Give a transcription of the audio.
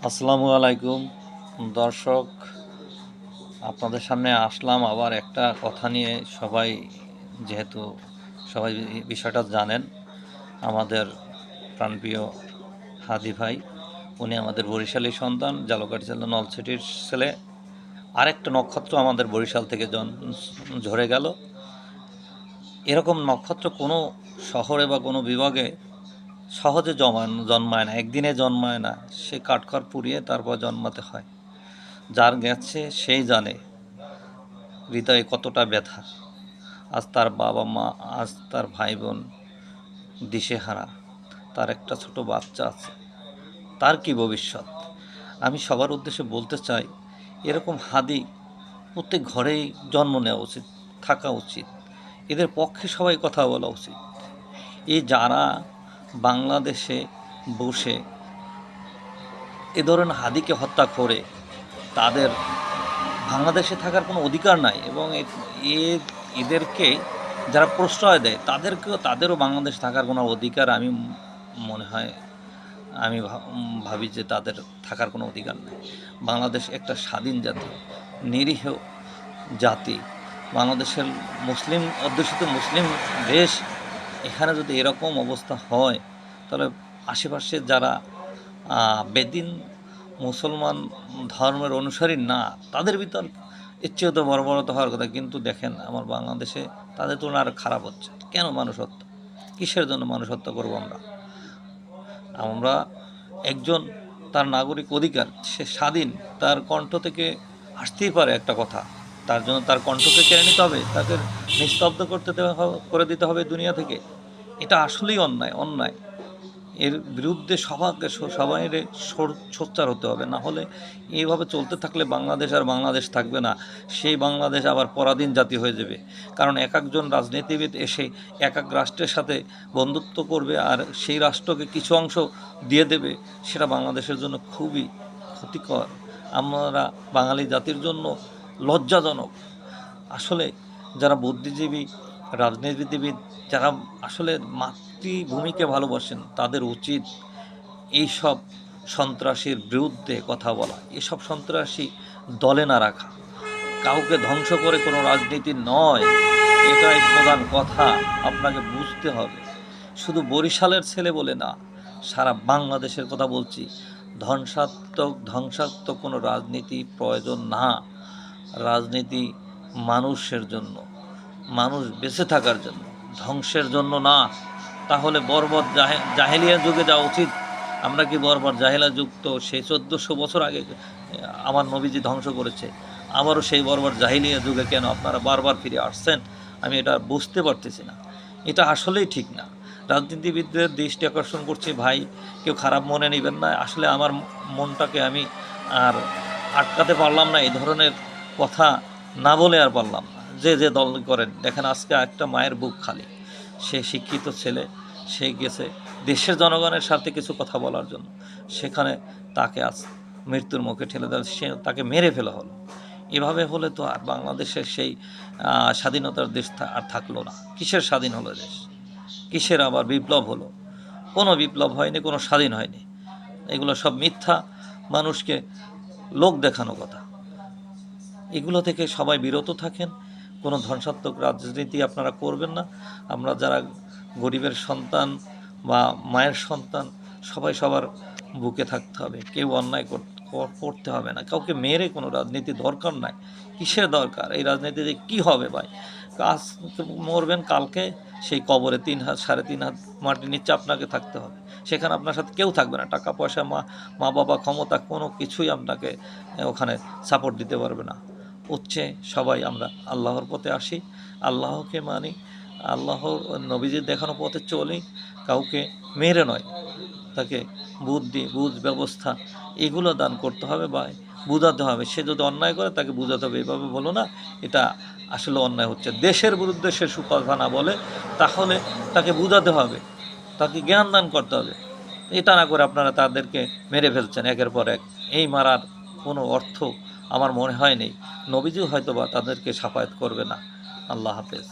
আসসালামু আলাইকুম দর্শক, আপনাদের সামনে আসলাম আবার একটা কথা নিয়ে। যেহেতু সবাই বিষয়টা জানেন, আমাদের প্রাণপ্রিয় হাদি ভাই, উনি আমাদের বরিশালী সন্তান, জালকাঠি জেলা নলছিটির ছেলে। আরেকটা নক্ষত্র আমাদের বরিশাল থেকে ঝরে গেল। এরকম নক্ষত্র কোনো শহরে বা কোনো বিভাগে সহজে জন্মায় না, একদিনে জন্মায় না। সে কাঠখড় পুড়িয়ে তারপর জন্মাতে হয়। যার গেছে সেই জানে হৃদয়ে কতটা ব্যথা। আজ তার বাবা মা, আজ তার ভাই বোন দিশেহারা। তার একটা ছোট বাচ্চা আছে, তার কি ভবিষ্যৎ? আমি সবার উদ্দেশ্যে বলতে চাই, এরকম হাদি প্রত্যেক ঘরেই জন্ম নেওয়া উচিত, থাকা উচিত। এদের পক্ষে সবাই কথা বলা উচিত। এই যারা বাংলাদেশে বসে এ ধরনের হাদিকে হত্যা করে, তাদের বাংলাদেশে থাকার কোনো অধিকার নাই। এবং এদেরকে যারা প্রশ্রয় দেয়, তাদেরও বাংলাদেশে থাকার কোনো অধিকার আমি মনে হয় আমি ভাবি যে তাদের থাকার কোনো অধিকার নেই। বাংলাদেশ একটা স্বাধীন জাতি, নিরীহ জাতি। বাংলাদেশের মুসলিম অধ্যুষিত মুসলিম দেশ, এখানে যদি এরকম অবস্থা হয়, তাহলে আশেপাশে যারা বেদিন মুসলমান ধর্মের অনুসারী না, তাদের ভিতর এর চেয়েও তো বর্বরতা হওয়ার কথা। কিন্তু দেখেন, আমার বাংলাদেশে তাদের তুলনায় আরও খারাপ হচ্ছে। কেন মানুষ হত্যা? কিসের জন্য মানুষ হত্যা করবো আমরা? আমরা একজন, তার নাগরিক অধিকার, সে স্বাধীন, তার কণ্ঠ থেকে আসতেই পারে একটা কথা। তার জন্য তার কণ্ঠকে কেড়ে নিতে হবে, তাকে নিস্তব্ধ করে দিতে হবে দুনিয়া থেকে। এটা আসলেই অন্যায়। এর বিরুদ্ধে সবাই সোচ্চার হতে হবে। না হলে এইভাবে চলতে থাকলে বাংলাদেশ আর বাংলাদেশ থাকবে না। সেই বাংলাদেশ আবার পরাধীন জাতি হয়ে যাবে। কারণ এক একজন রাজনীতিবিদ এসে এক এক রাষ্ট্রের সাথে বন্ধুত্ব করবে, আর সেই রাষ্ট্রকে কিছু অংশ দিয়ে দেবে। সেটা বাংলাদেশের জন্য খুবই ক্ষতিকর। আমরা বাঙালি জাতির জন্য লজ্জাজনক। আসলে যারা বুদ্ধিজীবী, রাজনীতিবিদ, যারা আসলে মাতৃভূমিকে ভালোবাসেন, তাদের উচিত এইসব সন্ত্রাসীর বিরুদ্ধে কথা বলা, এসব সন্ত্রাসী দলে না রাখা। কাউকে ধ্বংস করে কোনো রাজনীতি নয়, এটাই প্রধান কথা। আপনাকে বুঝতে হবে। শুধু বরিশালের ছেলে বলে না, সারা বাংলাদেশের কথা বলছি। ধ্বংসাত্মক কোনো রাজনীতি প্রয়োজন না। রাজনীতি মানুষের জন্য, মানুষ বেঁচে থাকার জন্য, ধ্বংসের জন্য না। তাহলে বর্বর জাহেলিয়া যুগে যাওয়া উচিত। আমরা কি বর্বর জাহেলা যুগ তো সেই 1400 বছর আগে আমার নবীজি ধ্বংস করেছে। আবারও সেই বর্বর জাহেলিয়া যুগে কেন আপনারা বারবার ফিরে আসছেন? আমি এটা বুঝতে পারতেছি না। এটা আসলেই ঠিক না। রাজনীতিবিদদের দৃষ্টি আকর্ষণ করছি ভাই, কেউ খারাপ মনে নেবেন না। আসলে আমার মনটাকে আমি আর আটকাতে পারলাম না, এই ধরনের কথা না বলে আর পারলাম না। যে দল করেন, দেখেন আজকে একটা মায়ের বুক খালি। সে শিক্ষিত ছেলে, সে গেছে দেশের জনগণের সাথে কিছু কথা বলার জন্য, সেখানে তাকে আজ মৃত্যুর মুখে ঠেলে দেওয়া, সে তাকে মেরে ফেলা হলো। এভাবে হলে তো আর বাংলাদেশের সেই স্বাধীনতার দেশ আর থাকলো না। কিসের স্বাধীন হলো দেশ? কিসের আবার বিপ্লব হলো? কোনো বিপ্লব হয়নি, কোনো স্বাধীন হয়নি। এগুলো সব মিথ্যা, মানুষকে লোক দেখানো কথা। এগুলো থেকে সবাই বিরত থাকেন। কোনো ধ্বংসাত্মক রাজনীতি আপনারা করবেন না। আমরা যারা গরিবের সন্তান বা মায়ের সন্তান, সবাই সবার বুকে থাকতে হবে। কেউ অন্যায় করতে হবে না। কাউকে মেরে কোনো রাজনীতি দরকার নাই। কিসের দরকার? এই রাজনীতিতে কি হবে ভাই? আজ মরবেন, কালকে সেই কবরে 3 হাত 3.5 হাত মাটির নিচে আপনাকে থাকতে হবে। সেখানে আপনার সাথে কেউ থাকবে না। টাকা পয়সা, মা বাবা, ক্ষমতা, কোনো কিছুই আপনাকে ওখানে সাপোর্ট দিতে পারবে না। সবাই আমরা আল্লাহর পথে আসি, আল্লাহকে মানি, আল্লাহর নবীজির দেখানো পথে চলি। কাউকে মেরে নয়, তাকে বুঝ ব্যবস্থা এগুলো দান করতে হবে বা বুঝাতে হবে। সে যদি অন্যায় করে তাকে বুঝাতে হবে, এভাবে বলো না এটা আসলে অন্যায় হচ্ছে। দেশের বিরুদ্ধে সে সুকথা না বলে, তাহলে তাকে বুঝাতে হবে, তাকে জ্ঞান দান করতে হবে। এটা না করে আপনারা তাদেরকে মেরে ফেলছেন একের পর এক। এই মারার কোনো অর্থ আমার মনে হয় নেই। নবীজি হয়তো বা তাদেরকে শাফায়াত করবে না। আল্লাহ হাফেজ।